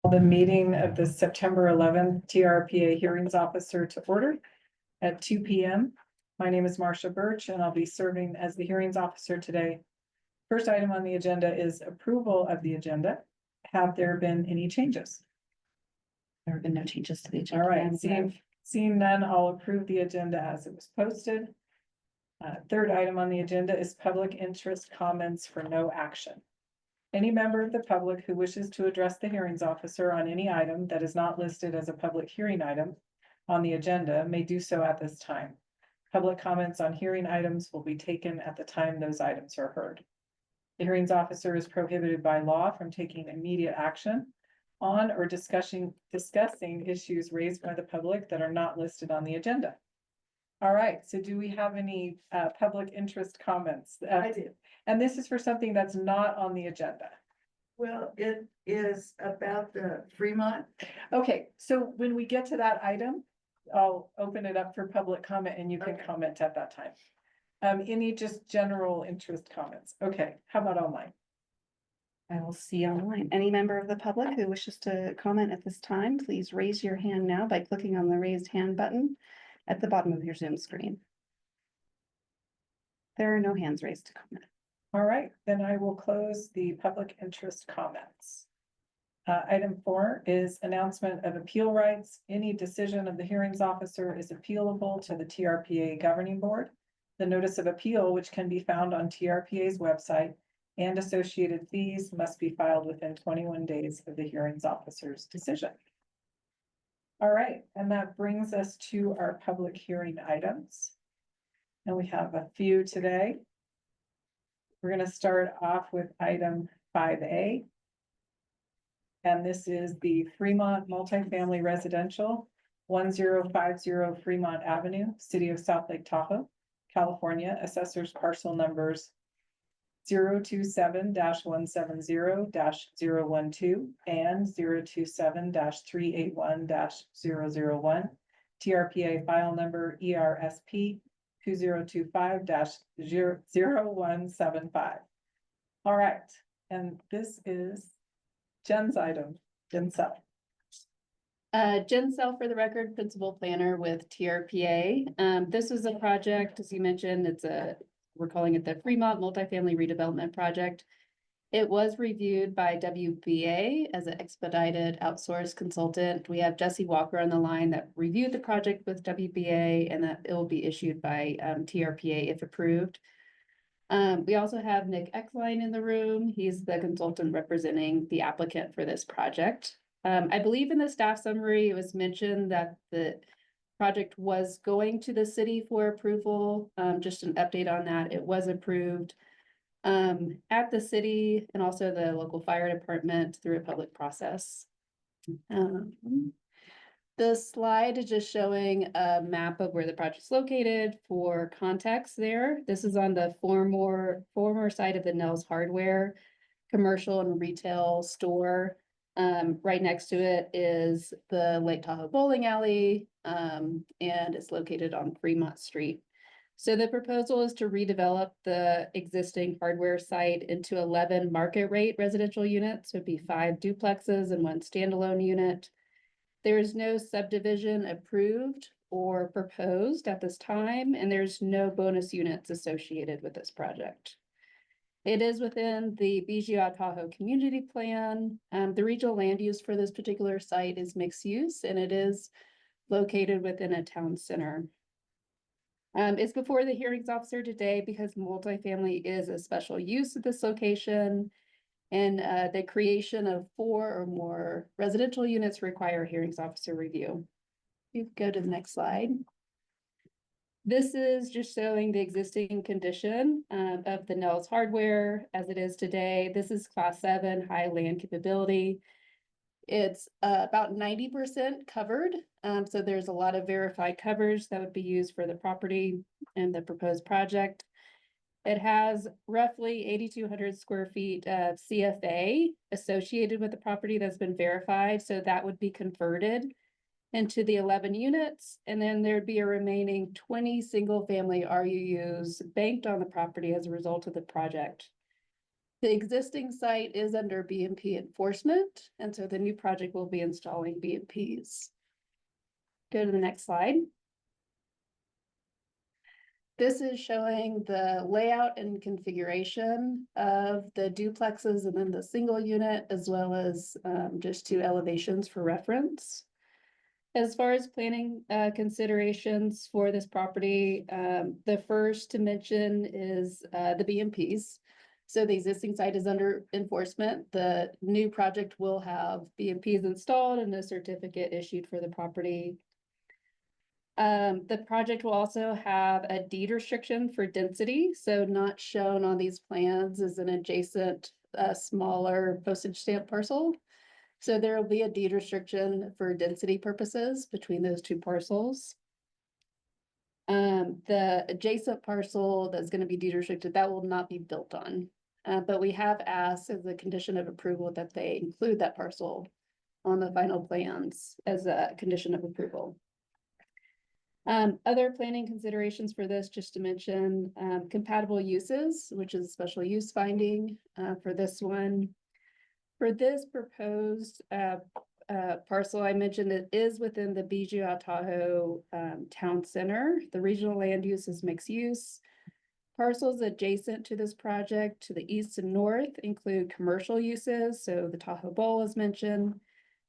The meeting of the September 11th TRPA hearings officer to order at 2 p.m. My name is Marcia Birch and I'll be serving as the hearings officer today. First item on the agenda is approval of the agenda. Have there been any changes? There have been no changes to the agenda. All right, seeing none, I'll approve the agenda as it was posted. Third item on the agenda is public interest comments for no action. Any member of the public who wishes to address the hearings officer on any item that is not listed as a public hearing item on the agenda may do so at this time. Public comments on hearing items will be taken at the time those items are heard. The hearings officer is prohibited by law from taking immediate action on or discussing issues raised by the public that are not listed on the agenda. All right, so do we have any public interest comments? I do. And this is for something that's not on the agenda. Well, it is about the Fremont. Okay, so when we get to that item, I'll open it up for public comment and you can Okay. comment at that time. Any just general interest comments? Okay, how about online? I will see online. Any member of the public who wishes to comment at this time, please raise your hand now by clicking on the raised hand button at the bottom of your Zoom screen. There are no hands raised to comment. All right, then I will close the public interest comments. Item 4 is announcement of appeal rights. Any decision of the hearings officer is appealable to the TRPA governing board. The notice of appeal, which can be found on TRPA's website, and associated fees must be filed within 21 days of the hearings officer's decision. All right, and that brings us to our public hearing items. And we have a few today. We're going to start off with item 5A. And this is the Fremont multifamily residential, 1050 Fremont Avenue, City of South Lake Tahoe, California, assessors parcel numbers 027-170-012 and 027-381-001. TRPA file number ERSP 2025-0175. All right, and this is Jen's item, Jen Sell. Jen Sell, for the record, principal planner with TRPA. This was a project, as you mentioned, we're calling it the Fremont Multifamily Redevelopment Project. It was reviewed by WBA as an expedited outsourced consultant. We have Jesse Walker on the line that reviewed the project with WBA, and that it will be issued by TRPA if approved. We also have Nick Eckline in the room. He's the consultant representing the applicant for this project. I believe in the staff summary, it was mentioned that the project was going to the city for approval. Just an update on that. It was approved at the city and also the local fire department through a public process. The slide is just showing a map of where the project's located for context there. This is on the former site of the Nels Hardware commercial and retail store. Right next to it is the Lake Tahoe bowling alley, and it's located on Fremont Street. So the proposal is to redevelop the existing hardware site into 11 market rate residential units. So it'd be 5 duplexes and 1 standalone unit. There is no subdivision approved or proposed at this time, and there's no bonus units associated with this project. It is within the BGA Tahoe community plan. The regional land use for this particular site is mixed use, and it is located within a town center. It's before the hearings officer today because multifamily is a special use at this location, and the creation of 4 or more residential units require hearings officer review. You go to the next slide. This is just showing the existing condition of the Nels Hardware as it is today. This is class 7, high land capability. It's about 90% covered. So there's a lot of verified coverage that would be used for the property and the proposed project. It has roughly 8,200 square feet of CFA associated with the property that's been verified. So that would be converted into the 11 units, and then there'd be a remaining 20 single family RUUs banked on the property as a result of the project. The existing site is under B&P enforcement, and so the new project will be installing B&Ps. Go to the next slide. This is showing the layout and configuration of the duplexes and then the single unit, as well as just two elevations for reference. As far as planning considerations for this property, the first to mention is the B&Ps. So the existing site is under enforcement. The new project will have B&Ps installed and a certificate issued for the property. The project will also have a deed restriction for density, so not shown on these plans is an adjacent, smaller postage stamp parcel. So there will be a deed restriction for density purposes between those two parcels. The adjacent parcel that's gonna be deed restricted, that will not be built on. But we have asked as a condition of approval that they include that parcel on the final plans as a condition of approval. Other planning considerations for this, just to mention, compatible uses, which is a special use finding, for this one. For this proposed, parcel, I mentioned it is within the Bijou Tahoe, town center. The regional land use is mixed use. Parcels adjacent to this project to the east and north include commercial uses, so the Tahoe Bowl is mentioned.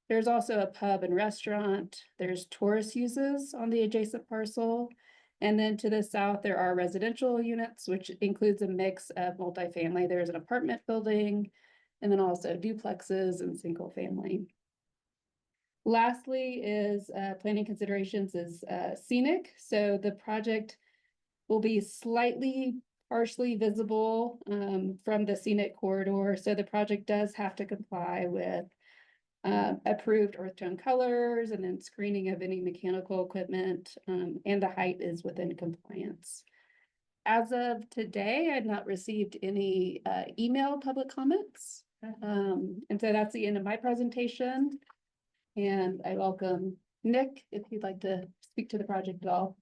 There's also a pub and restaurant. There's tourist uses on the adjacent parcel. And then to the south, there are residential units, which includes a mix of multifamily. There's an apartment building, and then also duplexes and single family. Lastly is planning considerations is scenic. So the project will be slightly partially visible from the scenic corridor. So the project does have to comply with approved earth tone colors and then screening of any mechanical equipment, and the height is within compliance. As of today, I've not received any email public comments. And so that's the end of my presentation. And I welcome Nick, if you'd like to speak to the project at all.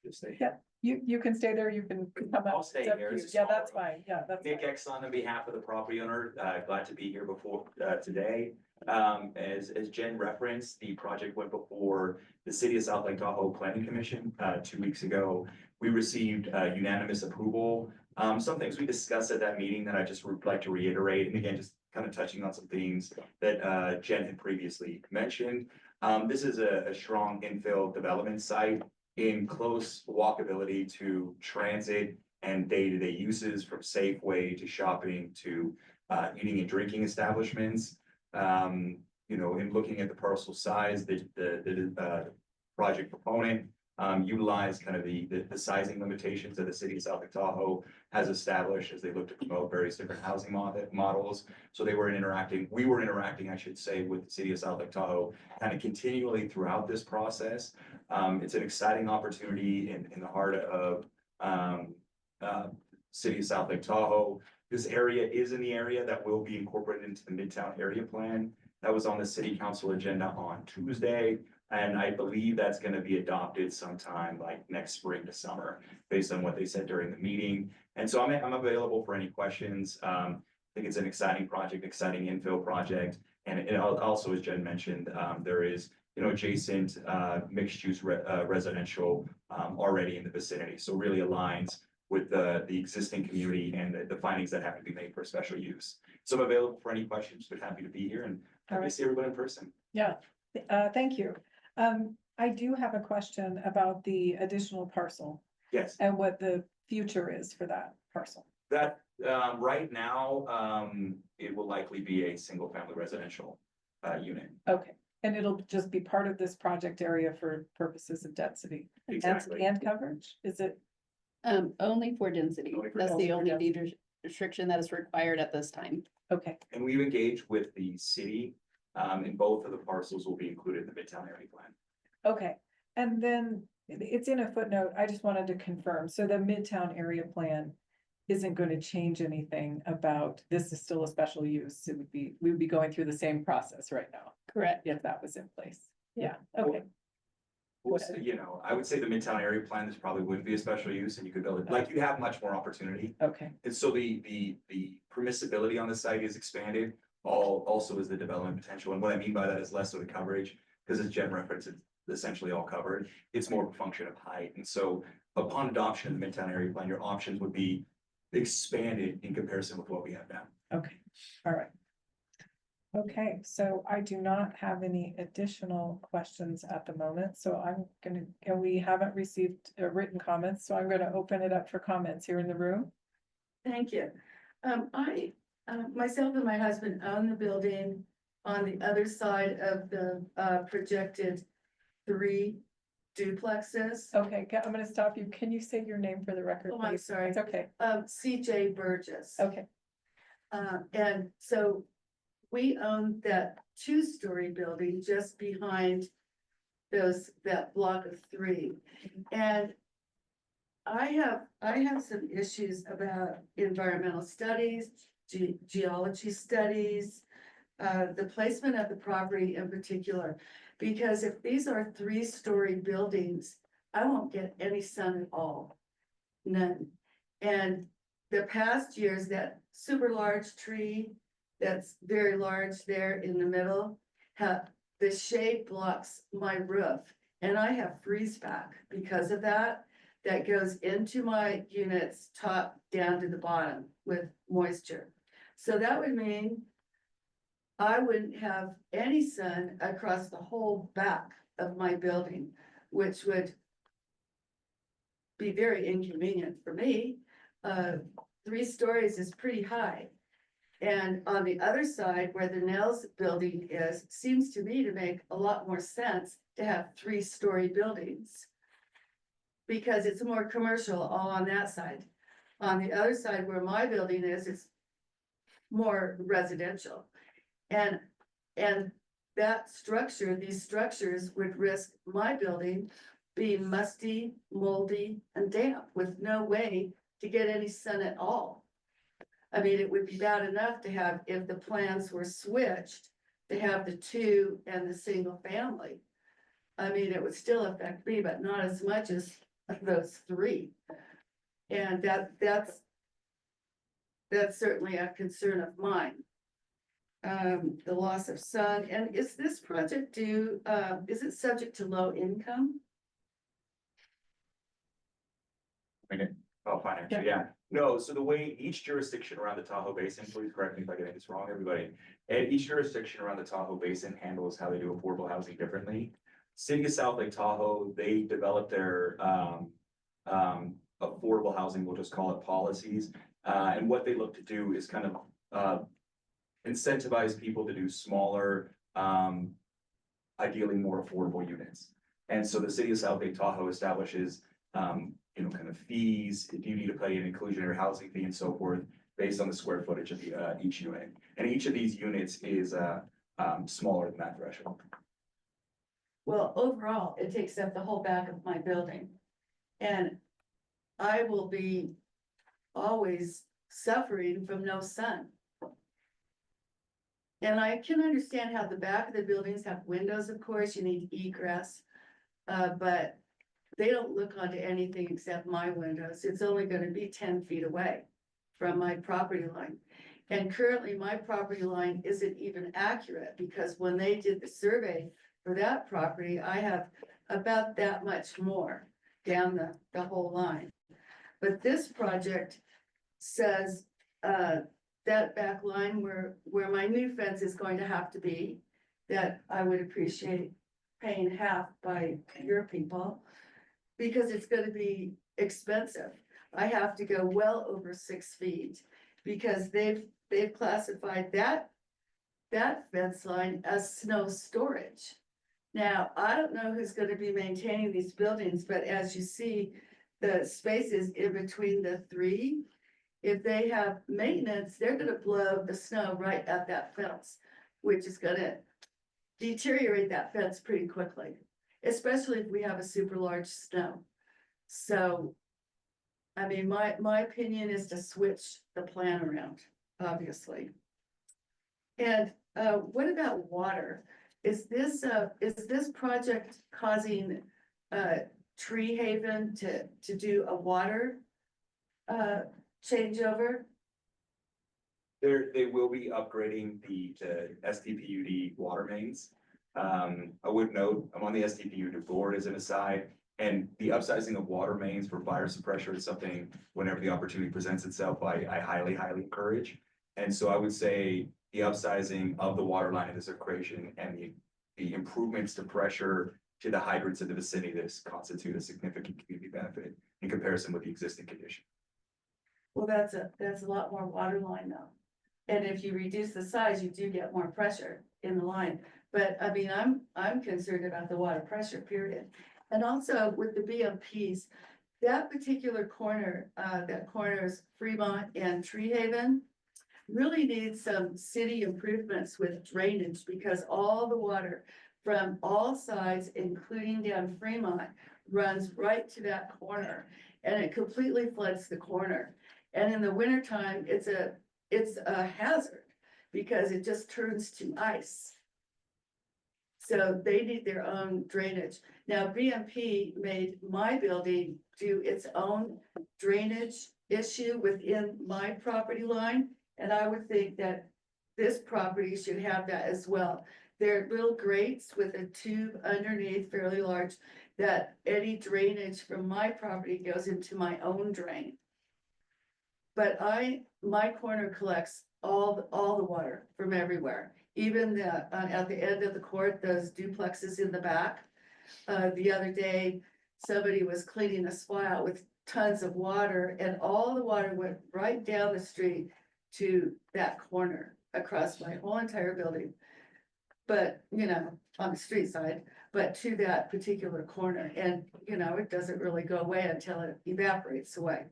Just stay. Yeah, you can stay there, you can come up. I'll stay It's up here. to you. It's a Yeah, small that's room. fine, yeah, that's Nick fine. Exon on behalf of the property owner, glad to be here before, today. As Jen referenced, the project went before the City of South Lake Tahoe Planning Commission, 2 weeks ago. We received unanimous approval. Some things we discussed at that meeting that I just would like to reiterate, and again, just kind of touching on some things that Jen had previously mentioned. This is a strong infill development site in close walkability to transit and day-to-day uses, from Safeway to shopping to eating and drinking establishments. You know, in looking at the parcel size, the project proponent utilized kind of the sizing limitations that the City of South Lake Tahoe has established as they look to promote various different housing models. So we were interacting, I should say, with the City of South Lake Tahoe kind of continually throughout this process. It's an exciting opportunity in the heart of City of South Lake Tahoe. This area is in the area that will be incorporated into the Midtown Area Plan. That was on the City Council agenda on Tuesday. And I believe that's going to be adopted sometime like next spring to summer, based on what they said during the meeting. And so I'm available for any questions. I think it's an exciting project, exciting infill project. And it also, as Jen mentioned, there is, you know, adjacent mixed use residential already in the vicinity. So really aligns with the existing community and the findings that have to be made for special use. So I'm available for any questions, but happy to be here and happy to see everyone in person. Yeah, thank you. I do have a question about the additional parcel Yes, and what the future is for that parcel. that right now, it will likely be a single family residential unit. Okay, and it'll just be part of this project area for purposes of density Exactly. and coverage, is it? Only for density. Only for That's the density. only deed restriction that is required at this time. Okay, And we've engaged with the city, and both of the parcels will be included in the Midtown Area Plan. okay, and then it's in a footnote, I just wanted to confirm, so the Midtown Area Plan isn't going to change anything about, this is still a special use, we would be going through the same process right now, Correct. if that was in place. Yeah, okay, Well, so, you know, I would say the Midtown area plan, this probably wouldn't be a special use and you could build it, like, you have much more opportunity. Okay, And so the permissibility on the site is expanded, also is the development potential. And what I mean by that is less of the coverage, because as Jen referenced, it's essentially all covered. It's more of a function of height. And so upon adoption of the Midtown area plan, your options would be expanded in comparison with what we have now. okay, all right. Okay, so I do not have any additional questions at the moment, so I'm gonna, and we haven't received written comments, so I'm gonna open it up for comments here in the room. Thank you. Myself and my husband own the building on the other side of the, projected 3 duplexes. Okay, I'm gonna stop you. Can you say your name for the record, Oh, I'm please? sorry. It's okay, CJ Burgess. okay, And so we own that 2-story building just behind that block of 3. And I have some issues about environmental studies, geology studies, the placement of the property in particular. Because if these are 3-story buildings, I won't get any sun at all, none. And the past years, that super large tree that's very large there in the middle, the shade blocks my roof. And I have freeze back because of that. That goes into my units top down to the bottom with moisture. So that would mean I wouldn't have any sun across the whole back of my building, which would be very inconvenient for me. 3 stories is pretty high. And on the other side where the Nels building is, seems to me to make a lot more sense to have 3-story buildings. Because it's more commercial all on that side. On the other side where my building is, it's more residential. And that structure, these structures would risk my building being musty, moldy, and damp with no way to get any sun at all. I mean, it would be bad enough to have, if the plans were switched, to have the 2 and the single family. I mean, it would still affect me, but not as much as those 3. And that's certainly a concern of mine. The loss of sun, and is this project due, is it subject to low income? Oh, financial, yeah. No, so the way each jurisdiction around the Tahoe Basin, please correct me if I get this wrong, everybody. And each jurisdiction around the Tahoe Basin handles how they do affordable housing differently. City of South Lake Tahoe, they developed their affordable housing, we'll just call it policies. And what they look to do is kind of incentivize people to do smaller, ideally more affordable units. And so the City of South Lake Tahoe establishes kind of fees, if you need to pay an inclusionary housing fee and so forth, based on the square footage of each unit. And each of these units is smaller than that threshold. Well, overall, it takes up the whole back of my building. And I will be always suffering from no sun. And I can understand how the back of the buildings have windows, of course, you need egress. But they don't look onto anything except my windows. It's only gonna be 10 feet away from my property line. And currently my property line isn't even accurate because when they did the survey for that property, I have about that much more down the whole line. But this project says, that back line where my new fence is going to have to be, that I would appreciate paying half by your people, because it's gonna be expensive. I have to go well over 6 feet, because they've classified that fence line as snow storage. Now, I don't know who's gonna be maintaining these buildings, but as you see, the spaces in between the 3, if they have maintenance, they're gonna blow the snow right at that fence, which is gonna deteriorate that fence pretty quickly, especially if we have a super large snow. So, I mean, my opinion is to switch the plan around, obviously. And what about water? Is this project causing Tree Haven to do a water changeover? They will be upgrading the STPUD water mains. I would note, I'm on the STPUD board as an aside, and the upsizing of water mains for fire suppression is something, whenever the opportunity presents itself, I highly, highly encourage. And so I would say the upsizing of the water line in this equation and the improvements to pressure to the hydrants in the vicinity of this constitute a significant community benefit in comparison with the existing condition. Well, that's a lot more water line though. And if you reduce the size, you do get more pressure in the line. But I mean, I'm concerned about the water pressure, period. And also with the BMPs, that particular corner, that corners Fremont and Tree Haven, really needs some city improvements with drainage, because all the water from all sides, including down Fremont, runs right to that corner, and it completely floods the corner. And in the wintertime, it's a hazard because it just turns to ice. So they need their own drainage. Now, BMP made my building do its own drainage issue within my property line. And I would think that this property should have that as well. There are little grates with a tube underneath, fairly large, that any drainage from my property goes into my own drain. But my corner collects all the water from everywhere, even at the end of the court, those duplexes in the back. The other day, somebody was cleaning a spout with tons of water, and all the water went right down the street to that corner across my whole entire building. But, on the street side, but to that particular corner, and, it doesn't really go away until it evaporates away.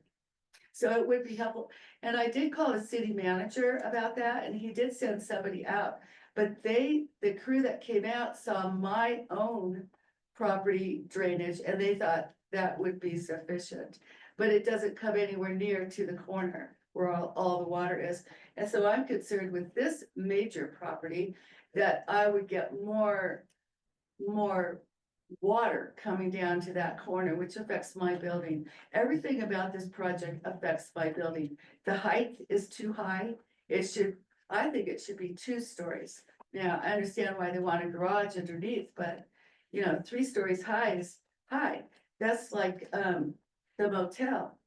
So it would be helpful. And I did call the city manager about that, and he did send somebody out. But the crew that came out saw my own property drainage, and they thought that would be sufficient. But it doesn't come anywhere near to the corner where all the water is. And so I'm concerned with this major property that I would get more water coming down to that corner, which affects my building. Everything about this project affects my building. The height is too high. I think it should be 2 stories. Now, I understand why they want a garage underneath, but 3 stories high is high. That's like the motel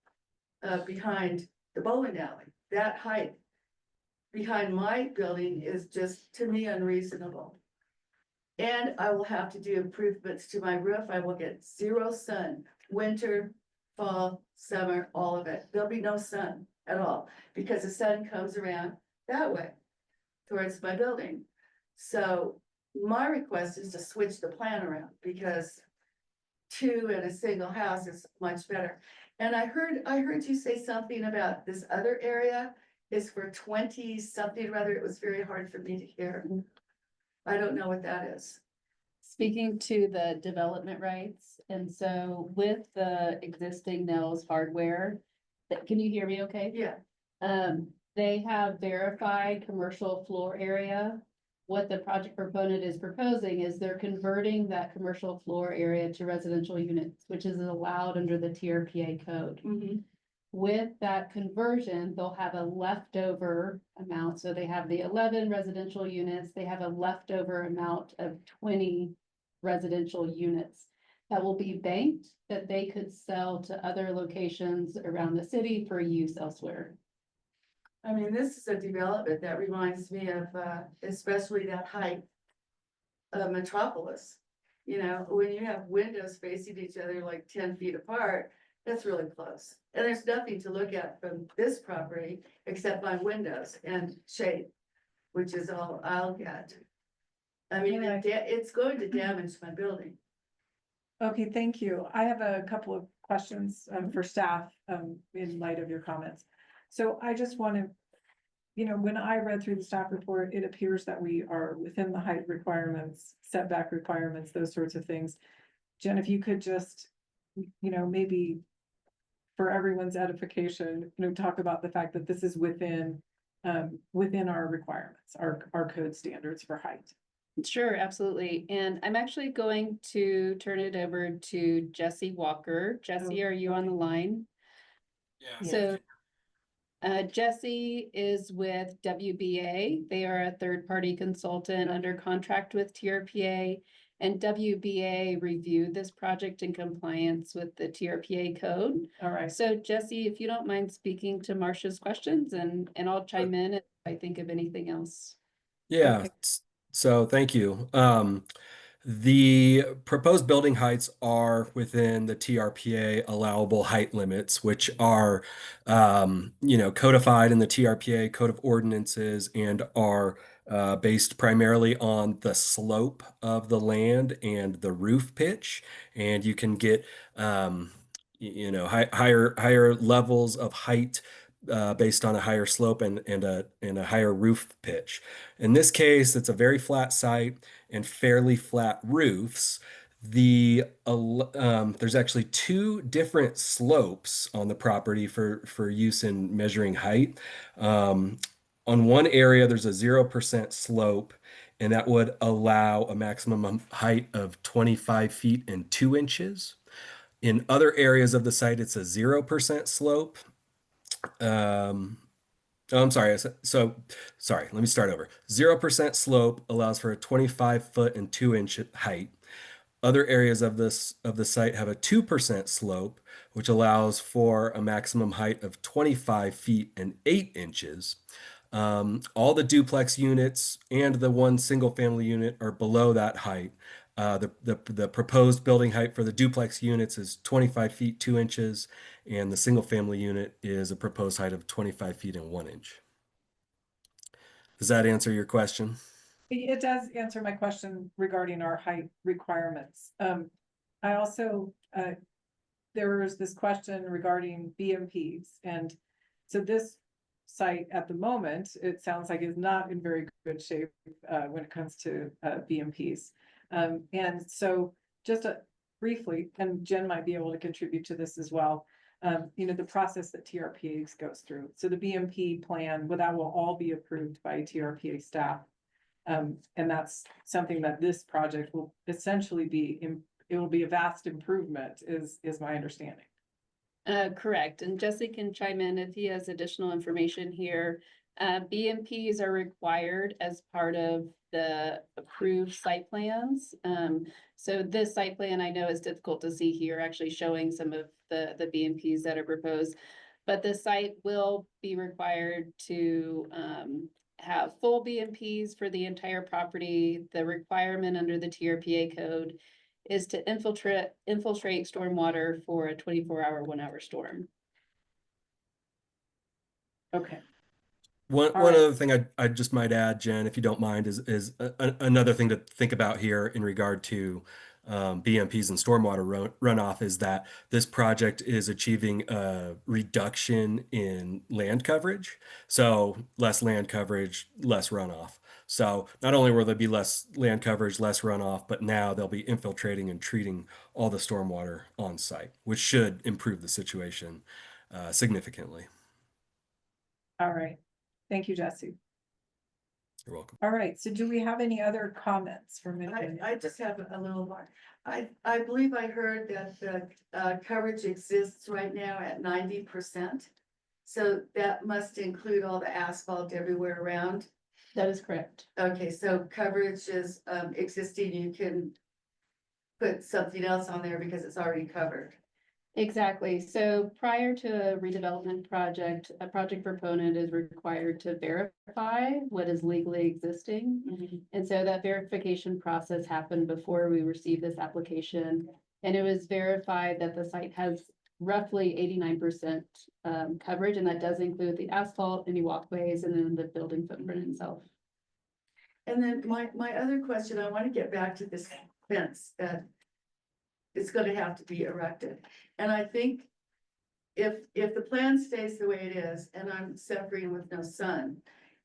behind the bowling alley. That height behind my building is just, to me, unreasonable. And I will have to do improvements to my roof. I will get 0 sun, winter, fall, summer, all of it. There'll be no sun at all, because the sun comes around that way towards my building. So my request is to switch the plan around, because 2 in a single house is much better. And I heard you say something about this other area is for 20 something, rather. It was very hard for me to hear. I don't know what that is. Speaking to the development rights, and so with the existing Nels hardware, can you hear me okay? Yeah, They have verified commercial floor area. What the project proponent is proposing is they're converting that commercial floor area to residential units, which is allowed under the TRPA code. With that conversion, they'll have a leftover amount. So they have the 11 residential units. They have a leftover amount of 20 residential units that will be banked, that they could sell to other locations around the city for use elsewhere. I mean, this is a development that reminds me of, especially that height of Metropolis. When you have windows facing each other like 10 feet apart, that's really close. And there's nothing to look at from this property except my windows and shade, which is all I'll get. I mean, it's going to damage my building. Okay, thank you. I have a couple of questions for staff in light of your comments. So I just want to, when I read through the staff report, it appears that we are within the height requirements, setback requirements, those sorts of things. Jen, if you could just, maybe for everyone's edification, talk about the fact that this is within our requirements, our code standards for height. Sure, absolutely. And I'm actually going to turn it over to Jesse Walker. Jesse, are you on the line? Yeah. So Jesse is with WBA. They are a third-party consultant under contract with TRPA. And WBA reviewed this project in compliance with the TRPA code. All right. So Jesse, if you don't mind speaking to Marcia's questions and I'll chime in if I think of anything else. Yeah, Okay. so thank you. The proposed building heights are within the TRPA allowable height limits, which are, codified in the TRPA Code of Ordinances and are based primarily on the slope of the land and the roof pitch. And you can get, higher levels of height based on a higher slope and a higher roof pitch. In this case, it's a very flat site and fairly flat roofs. There's actually two different slopes on the property for use in measuring height. On one area, there's a 0% slope, and that would allow a maximum height of 25 feet and 2 inches. In other areas of the site, it's a 0% slope. Oh, I'm sorry. Sorry, let me start over. 0% slope allows for a 25-foot and 2-inch height. Other areas of the site have a 2% slope, which allows for a maximum height of 25 feet and 8 inches. All the duplex units and the one single family unit are below that height. The proposed building height for the duplex units is 25 feet 2 inches, and the single family unit is a proposed height of 25 feet and 1 inch. Does that answer your question? It does answer my question regarding our height requirements. I also, there was this question regarding BMPs, and so this site at the moment, it sounds like is not in very good shape when it comes to BMPs. And so just briefly, and Jen might be able to contribute to this as well. The process that TRPA goes through. So the BMP plan, well, that will all be approved by TRPA staff. And that's something that this project will essentially be, it will be a vast improvement is my understanding. Correct. And Jesse can chime in if he has additional information here. BMPs are required as part of the approved site plans. So this site plan I know is difficult to see here, actually showing some of the BMPs that are proposed. But the site will be required to have full BMPs for the entire property. The requirement under the TRPA code is to infiltrate stormwater for a 24-hour, 1-hour storm. Okay. One All right. other thing I just might add, Jen, if you don't mind, is another thing to think about here in regard to BMPs and stormwater runoff is that this project is achieving a reduction in land coverage. So less land coverage, less runoff. So not only will there be less land coverage, less runoff, but now they'll be infiltrating and treating all the stormwater on site, which should improve the situation significantly. All right. Thank you, Jesse. You're welcome. All right. So do we have any other comments from anyone? I just have a little more. I believe I heard that the coverage exists right now at 90%. So that must include all the asphalt everywhere around. That is correct. Okay, so coverage is existing. You can put something else on there because it's already covered. Exactly. So prior to a redevelopment project, a project proponent is required to verify what is legally existing. And so that verification process happened before we received this application. And it was verified that the site has roughly 89% coverage, and that does include the asphalt, any walkways, and then the building footprint itself. And then my other question, I want to get back to this fence that it's going to have to be erected. And I think if the plan stays the way it is, and I'm suffering with no sun,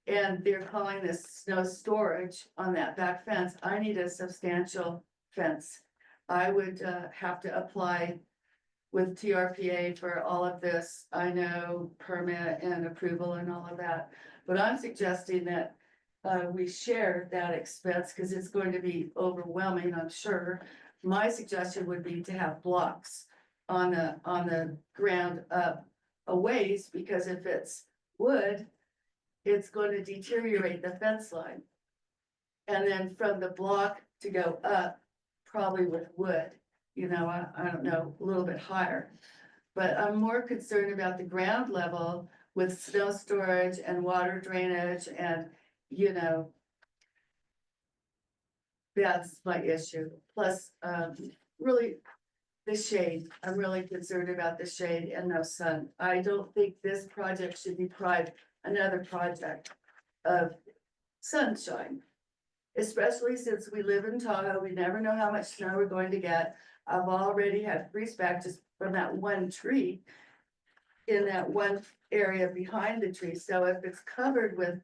and they're calling this snow storage on that back fence, I need a substantial fence. I would have to apply with TRPA for all of this. I know permit and approval and all of that, but I'm suggesting that we share that expense, because it's going to be overwhelming, I'm sure. My suggestion would be to have blocks on the ground up a ways, because if it's wood, it's going to deteriorate the fence line. And then from the block to go up, probably with wood, I don't know, a little bit higher. But I'm more concerned about the ground level with snow storage and water drainage and, that's my issue. Plus, really, the shade. I'm really concerned about the shade and no sun. I don't think this project should deprive another project of sunshine. Especially since we live in Tahoe, we never know how much snow we're going to get. I've already had freeze back just from that one tree in that one area behind the tree. So if it's covered with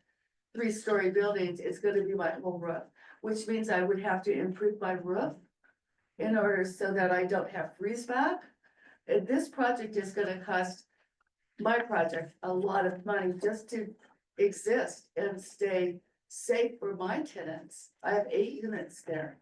3-story buildings, it's gonna be my whole roof, which means I would have to improve my roof in order so that I don't have freeze back. And this project is gonna cost my project a lot of money just to exist and stay safe for my tenants. I have 8 units there.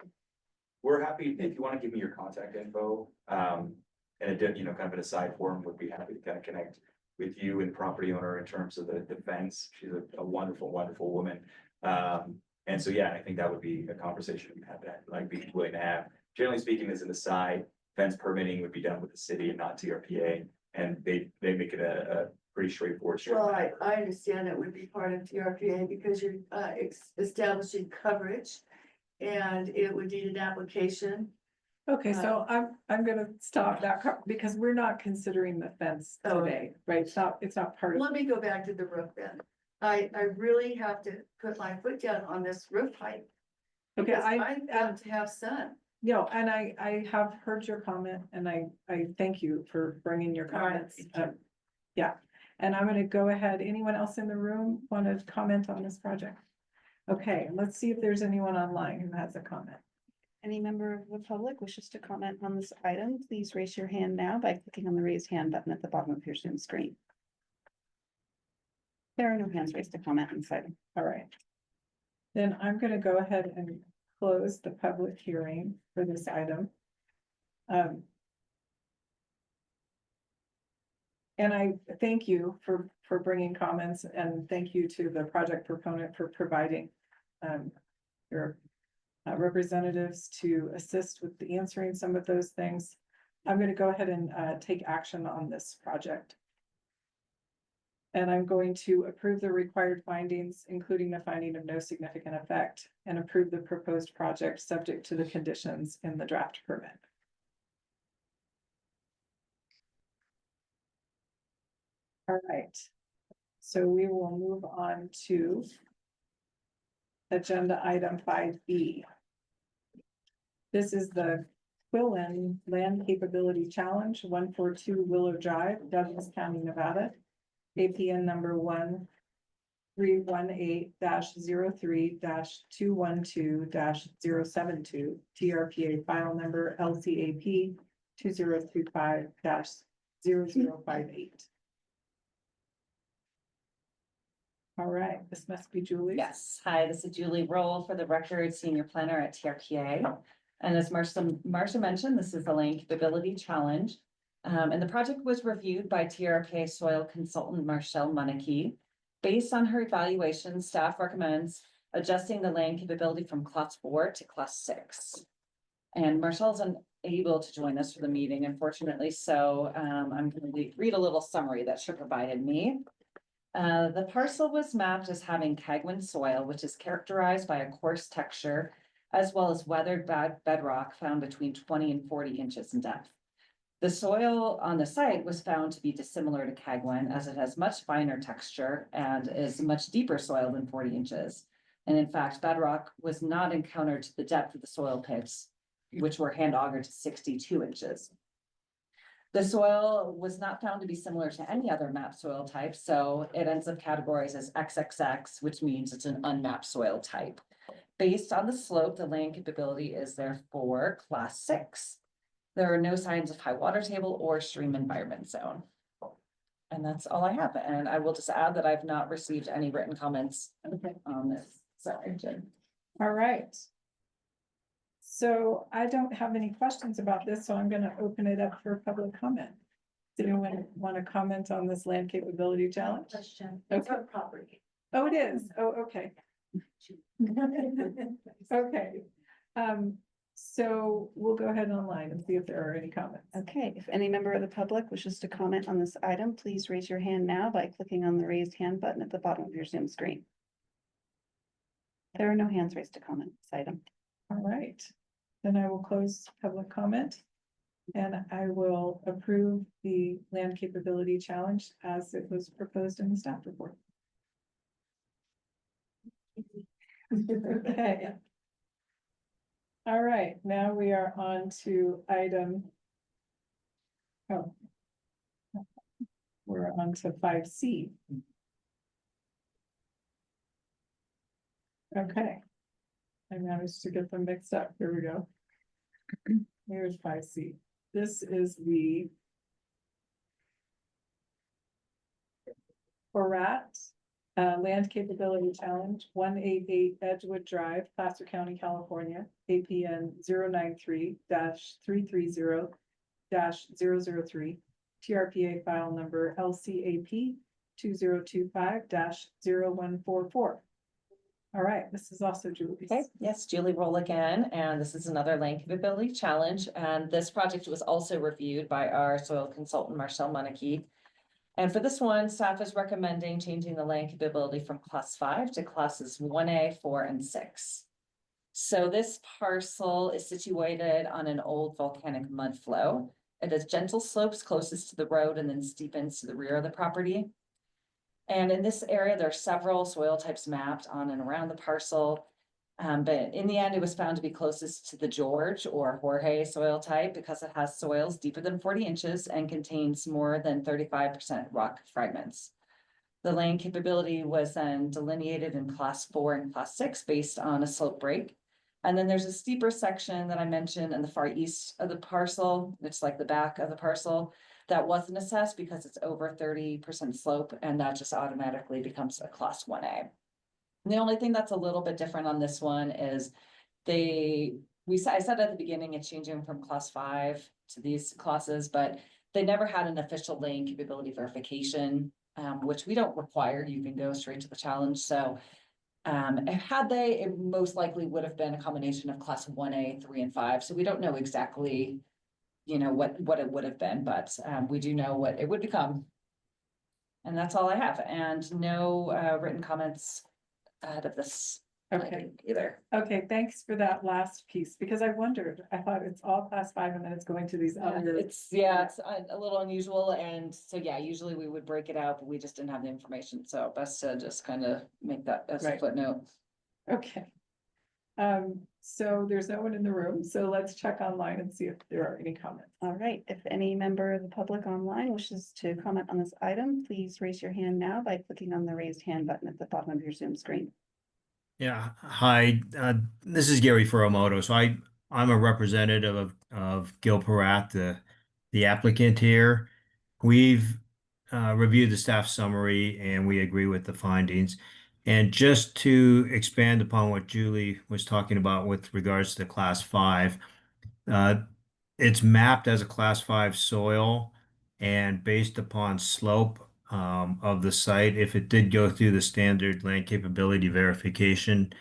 We're happy, if you want to give me your contact info, and kind of an aside forum, would be happy to kind of connect with you and the property owner in terms of the fence. She's a wonderful, wonderful woman. And so, yeah, I think that would be a conversation we'd have that, like, be willing to have. Generally speaking, as an aside, fence permitting would be done with the city and not TRPA, and they make it a pretty straightforward. Well, I understand it would be part of TRPA because you're establishing coverage, and it would need an application. Okay, so I'm gonna stop that because we're not considering the fence Oh, today, right? It's not part of, Let me go back to the roof then. I really have to put my foot down on this roof height. okay, Because I've got to have sun. and I have heard your comment and I thank you for bringing your All right, comments. thank you. Yeah, and I'm gonna go ahead. Anyone else in the room want to comment on this project? Okay, let's see if there's anyone online who has a comment. Any member of the public wishes to comment on this item, please raise your hand now by clicking on the raise hand button at the bottom of your Zoom screen. There are no hands raised to comment on this item. All right. Then I'm gonna go ahead and close the public hearing for this item. And I thank you for bringing comments, and thank you to the project proponent for providing your representatives to assist with the answering some of those things. I'm going to go ahead and take action on this project. And I'm going to approve the required findings, including the finding of no significant effect, and approve the proposed project subject to the conditions in the draft permit. All right, so we will move on to agenda item 5B. This is the Quillen Land Capability Challenge, 142 Willow Drive, Douglas County, Nevada. APN number 1318-03-212-072, TRPA file number LCAP 2025-0058. All right, this must be Julie. Yes, hi, this is Julie Roll for the record, senior planner at TRPA. And as Marcia mentioned, this is the Land Capability Challenge. And the project was reviewed by TRPA soil consultant Marshall Munike. Based on her evaluation, staff recommends adjusting the land capability from class 4 to class 6. And Marshall's unable to join us for the meeting, unfortunately, so I'm going to read a little summary that she provided me. The parcel was mapped as having Kagwan soil, which is characterized by a coarse texture, as well as weathered bedrock found between 20 and 40 inches in depth. The soil on the site was found to be dissimilar to Kagwan, as it has much finer texture and is much deeper soil than 40 inches. And in fact, bedrock was not encountered to the depth of the soil pits, which were hand augered to 62 inches. The soil was not found to be similar to any other mapped soil type, so it ends up categorized as XXX, which means it's an unmapped soil type. Based on the slope, the land capability is therefore class 6. There are no signs of high water table or stream environment zone. And that's all I have. And I will just add that I've not received any written comments on this Sorry, Jen. All right. So I don't have any questions about this, so I'm gonna open it up for public comment. Does anyone want to comment on this land capability challenge? Question. It's our property. Oh, it is. Oh, okay. Okay. So we'll go ahead online and see if there are any comments. Okay, if any member of the public wishes to comment on this item, please raise your hand now by clicking on the raised hand button at the bottom of your Zoom screen. There are no hands raised to comment this item. All right, then I will close public comment. And I will approve the land capability challenge as it was proposed in the staff report. Okay. All right, now we are on to item. Oh. We're on to 5C. Okay. I managed to get them mixed up. Here we go. Here's 5C. This is the Barat Land Capability Challenge, 188 Edgewood Drive, Placer County, California, APN 093-330-003, TRPA file number LCAP 2025-0144. All right, this is also Julie's. Okay, yes, Julie Roll again, and this is another land capability challenge, and this project was also reviewed by our soil consultant, Marcel Monarchy. And for this one, staff is recommending changing the land capability from class 5 to classes 1A, 4, and 6. So this parcel is situated on an old volcanic mud flow. It has gentle slopes closest to the road and then steepens to the rear of the property. And in this area, there are several soil types mapped on and around the parcel. But in the end, it was found to be closest to the George or Jorge soil type because it has soils deeper than 40 inches and contains more than 35% rock fragments. The land capability was then delineated in class 4 and class 6 based on a slope break. And then there's a steeper section that I mentioned in the far east of the parcel. It's like the back of the parcel that wasn't assessed because it's over 30% slope, and that just automatically becomes a class 1A. And the only thing that's a little bit different on this one is I said at the beginning, it's changing from class 5 to these classes, but they never had an official land capability verification, which we don't require. You can go straight to the challenge. So had they, it most likely would have been a combination of class 1A, 3, and 5. So we don't know exactly, you know, what it would have been, but we do know what it would become. And that's all I have, and no written comments ahead of this Okay, either. okay, thanks for that last piece, because I wondered, I thought it's all class 5 and then it's going to these other. It's a little unusual, and so yeah, usually we would break it out, but we just didn't have the information, so best to just kind of make that as a Right. footnote. Okay. So there's no one in the room, so let's check online and see if there are any comments. All right, if any member of the public online wishes to comment on this item, please raise your hand now by clicking on the raised hand button at the bottom of your Zoom screen. Yeah, hi, this is Gary Furamoto. So I'm a representative of Gil Parat, the applicant here. We've reviewed the staff summary and we agree with the findings. And just to expand upon what Julie was talking about with regards to class 5, it's mapped as a class 5 soil, and based upon slope of the site, if it did go through the standard land capability verification,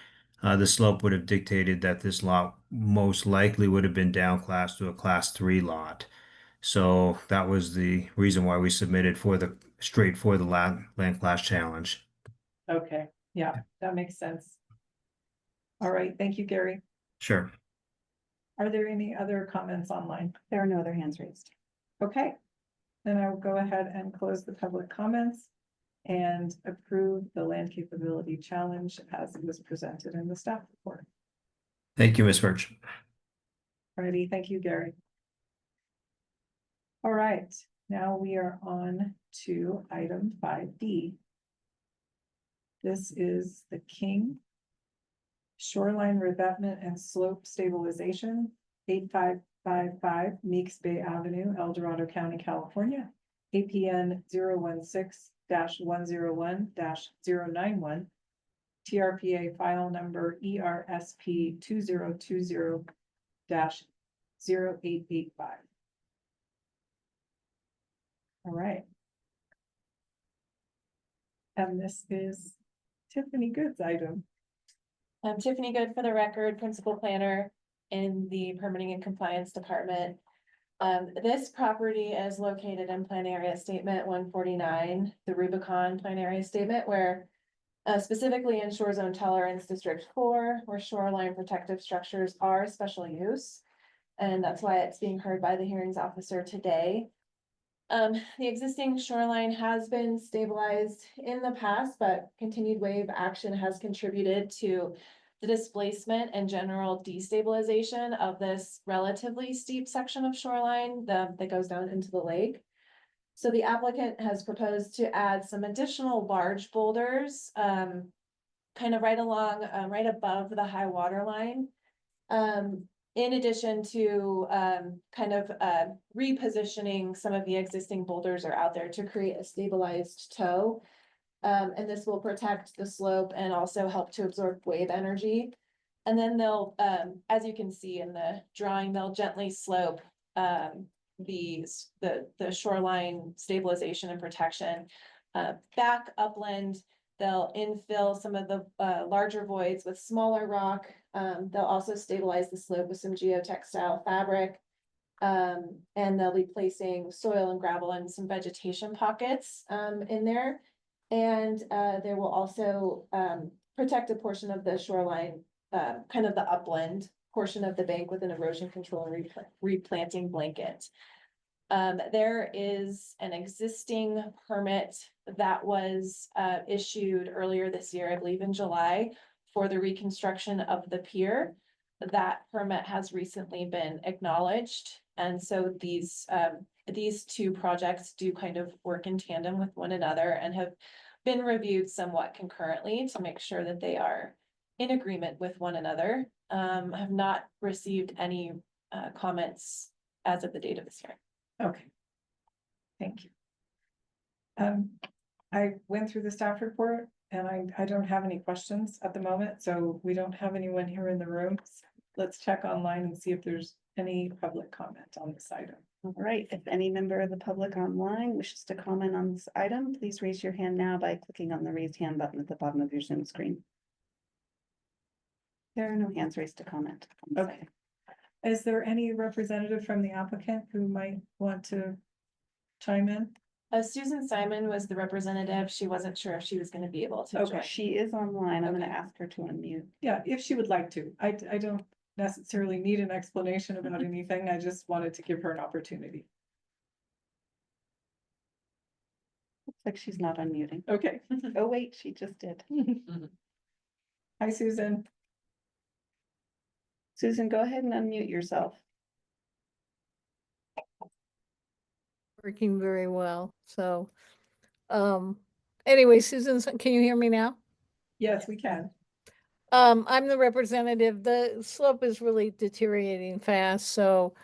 the slope would have dictated that this lot most likely would have been downclassed to a class 3 lot. So that was the reason why we submitted for the land class challenge. Okay, yeah, that makes sense. All right, thank you, Gary. Sure. Are there any other comments online? There are no other hands raised. Okay, then I will go ahead and close the public comments and approve the land capability challenge as it was presented in the staff report. Thank you, Ms. Birch. Alrighty, thank you, Gary. All right, now we are on to item 5D. This is the King Shoreline Revetment and Slope Stabilization, 8555 Meeks Bay Avenue, El Dorado County, California, APN 016-101-091, TRPA file number ERSP 2020-0885. All right. And this is Tiffany Good's item. I'm Tiffany Good, for the record, principal planner in the permitting and compliance department. This property is located in plan area statement 149, the Rubicon plan area statement, where specifically in shore zone tolerance district 4, where shoreline protective structures are special use. And that's why it's being heard by the hearings officer today. The existing shoreline has been stabilized in the past, but continued wave action has contributed to the displacement and general destabilization of this relatively steep section of shoreline that goes down into the lake. So the applicant has proposed to add some additional large boulders, kind of right along, right above the high water line. In addition to kind of repositioning some of the existing boulders are out there to create a stabilized toe. And this will protect the slope and also help to absorb wave energy. And then they'll, as you can see in the drawing, they'll gently slope the shoreline stabilization and protection back upland. They'll infill some of the larger voids with smaller rock. They'll also stabilize the slope with some geotextile fabric. And they'll be placing soil and gravel and some vegetation pockets in there. And they will also protect a portion of the shoreline, kind of the upland portion of the bank with an erosion control and replanting blanket. There is an existing permit that was issued earlier this year, I believe in July, for the reconstruction of the pier. That permit has recently been acknowledged. And so these two projects do kind of work in tandem with one another and have been reviewed somewhat concurrently to make sure that they are in agreement with one another. Have not received any comments as of the date of this hearing. Okay. Thank you. I went through the staff report and I don't have any questions at the moment, so we don't have anyone here in the room. Let's check online and see if there's any public comment on this item. All right, if any member of the public online wishes to comment on this item, please raise your hand now by clicking on the raised hand button at the bottom of your Zoom screen. There are no hands raised to comment. Okay. Is there any representative from the applicant who might want to chime in? Susan Simon was the representative. She wasn't sure if she was going to be able to Okay. join. She is online. I'm gonna Okay. ask her to unmute. Yeah, if she would like to. I don't necessarily need an explanation about anything. I just wanted to give her an opportunity. Looks like she's not unmuting. Okay. Oh, wait, she just did. Hi, Susan. Susan, go ahead and unmute yourself. Working very well, so, anyway, Susan, can you hear me now? Yes, we can. I'm the representative. The slope is really deteriorating fast, so,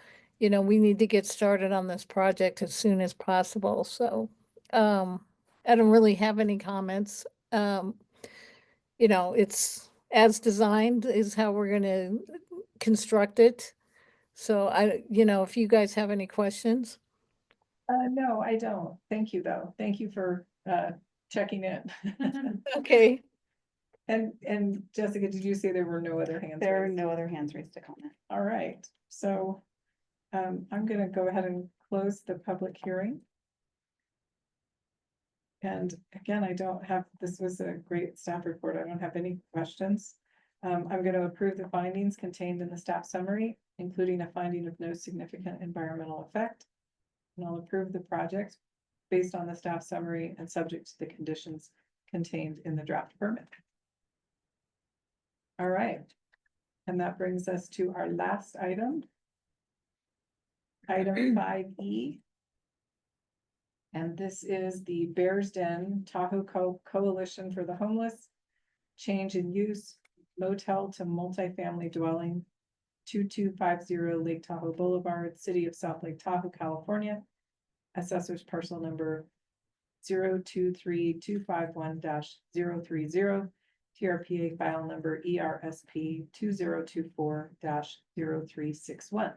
you know, we need to get started on this project as soon as possible, so, I don't really have any comments. You know, it's as designed is how we're gonna construct it. So you know, if you guys have any questions. No, I don't. Thank you, though. Thank you for checking in. Okay, And Jessica, did you say there were no other hands There are raised? no other hands raised to comment. All right, so I'm gonna go ahead and close the public hearing. And again, I don't have, this was a great staff report. I don't have any questions. I'm gonna approve the findings contained in the staff summary, including a finding of no significant environmental effect. And I'll approve the project based on the staff summary and subject to the conditions contained in the draft permit. All right, and that brings us to our last item. Item 5E. And this is the Bears Den Tahoe Coalition for the Homeless. Change in use motel to multifamily dwelling. 2250 Lake Tahoe Boulevard, City of South Lake Tahoe, California. Assessor's parcel number 023251-030. TRPA file number ERSP 2024-0361.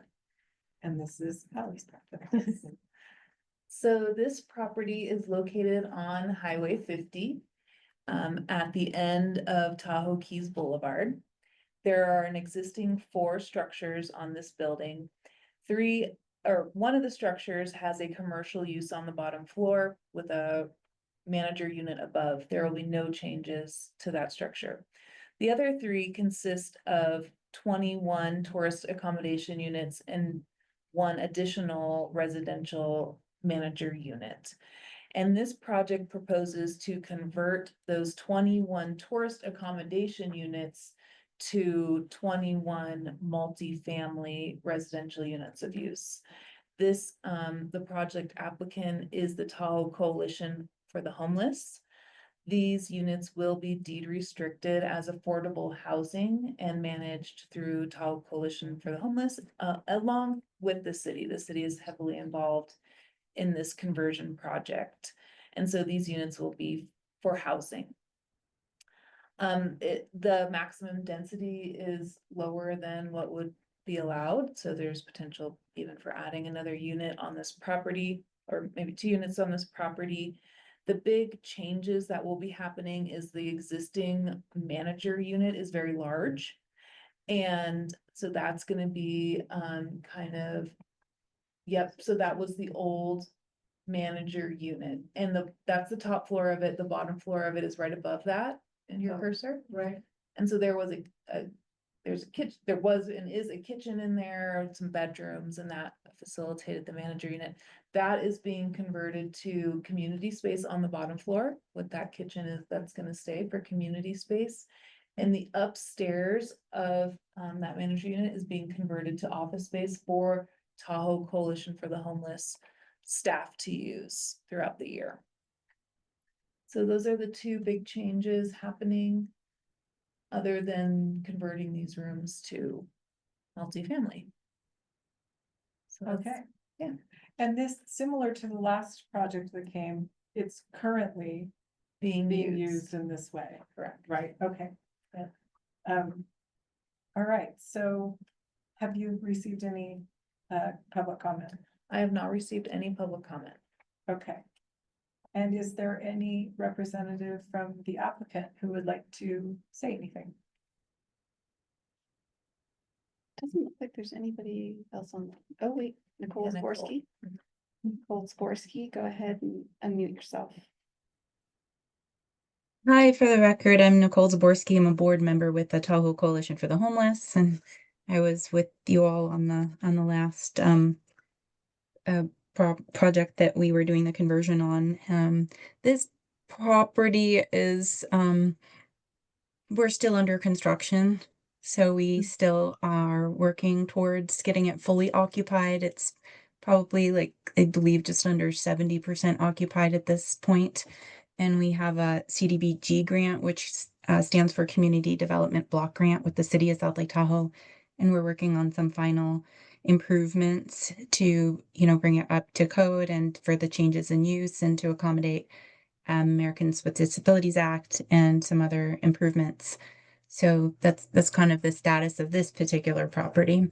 And this is Ally's project. So this property is located on Highway 50 at the end of Tahoe Keys Boulevard. There are an existing 4 structures on this building. One of the structures has a commercial use on the bottom floor with a manager unit above. There will be no changes to that structure. The other 3 consist of 21 tourist accommodation units and 1 additional residential manager unit. And this project proposes to convert those 21 tourist accommodation units to 21 multifamily residential units of use. This, the project applicant is the Tahoe Coalition for the Homeless. These units will be deed restricted as affordable housing and managed through Tahoe Coalition for the Homeless, along with the city. The city is heavily involved in this conversion project. And so these units will be for housing. The maximum density is lower than what would be allowed, so there's potential even for adding another unit on this property, or maybe 2 units on this property. The big changes that will be happening is the existing manager unit is very large. And so that's gonna be so that was the old manager unit, and that's the top floor of it. The bottom floor of it is right above that in your cursor. Right. And so there was there's a kitchen, there was and is a kitchen in there, some bedrooms, and that facilitated the manager unit. That is being converted to community space on the bottom floor. What that kitchen that's gonna stay for community space. And the upstairs of that manager unit is being converted to office space for Tahoe Coalition for the Homeless staff to use throughout the year. So those are the 2 big changes happening, other than converting these rooms to multifamily. So that's- Okay. yeah. And this, similar to the last project that came, it's currently being used in this way, correct. right? Okay. Yeah. All right, so have you received any public comment? I have not received any public comment. Okay. And is there any representative from the applicant who would like to say anything? Doesn't look like there's anybody else on. Oh, wait, Nicole Yeah, Nicole. Zborsky. Nicole Zborsky, go ahead and unmute yourself. Hi, for the record, I'm Nicole Zaborski. I'm a board member with the Tahoe Coalition for the Homeless, and I was with you all on the last project that we were doing the conversion on. This property is we're still under construction, so we still are working towards getting it fully occupied. It's probably like, I believe, just under 70% occupied at this point. And we have a CDBG grant, which stands for Community Development Block Grant with the City of South Lake Tahoe. And we're working on some final improvements to, bring it up to code and for the changes in use and to accommodate Americans with Disabilities Act and some other improvements. So that's kind of the status of this particular property.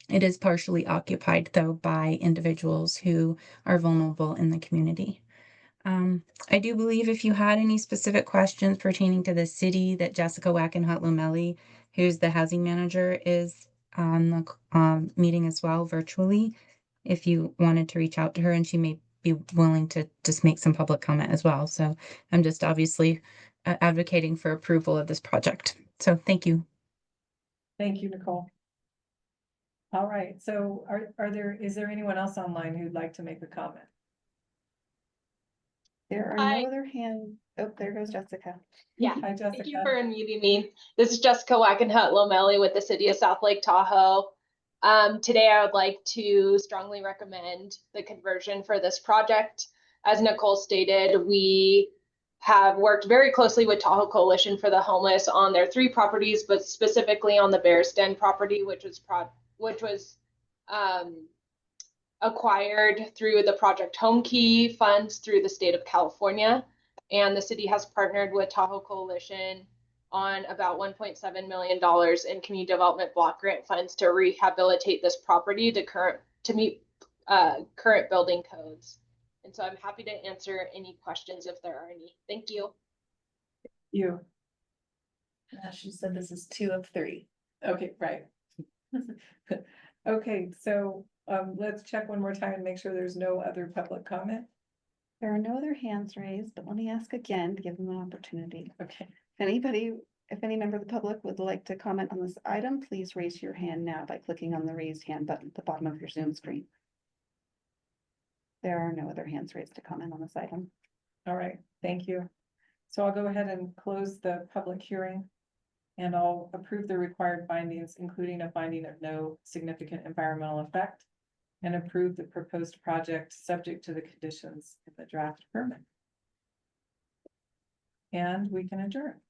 It is partially occupied, though, by individuals who are vulnerable in the community. I do believe if you had any specific questions pertaining to the city, that Jessica Wackenhut-Lomelli, who's the housing manager, is on the meeting as well virtually. If you wanted to reach out to her, and she may be willing to just make some public comment as well. So I'm just obviously advocating for approval of this project. So thank you. Thank you, Nicole. All right, so is there anyone else online who'd like to make a comment? There are no other hand. Oh, there goes Jessica. Yeah. Hi, Jessica. Thank you for unmuting me. This is Jessica Wackenhut-Lomelli with the City of South Lake Tahoe. Today I would like to strongly recommend the conversion for this project. As Nicole stated, we have worked very closely with Tahoe Coalition for the Homeless on their 3 properties, but specifically on the Bear's Den property, which was acquired through the Project Home Key funds through the state of California. And the city has partnered with Tahoe Coalition on about $1.7 million in community development block grant funds to rehabilitate this property to meet current building codes. And so I'm happy to answer any questions if there are any. Thank you. You, She said this is 2 of 3. okay, right. Okay, so let's check one more time and make sure there's no other public comment. There are no other hands raised, but let me ask again to give them an opportunity. Okay, If any member of the public would like to comment on this item, please raise your hand now by clicking on the raised hand button at the bottom of your Zoom screen. There are no other hands raised to comment on this item. all right, thank you. So I'll go ahead and close the public hearing. And I'll approve the required findings, including a finding of no significant environmental effect. And approve the proposed project subject to the conditions of the draft permit. And we can adjourn.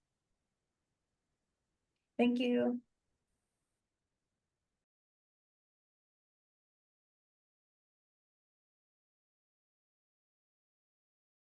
Thank you.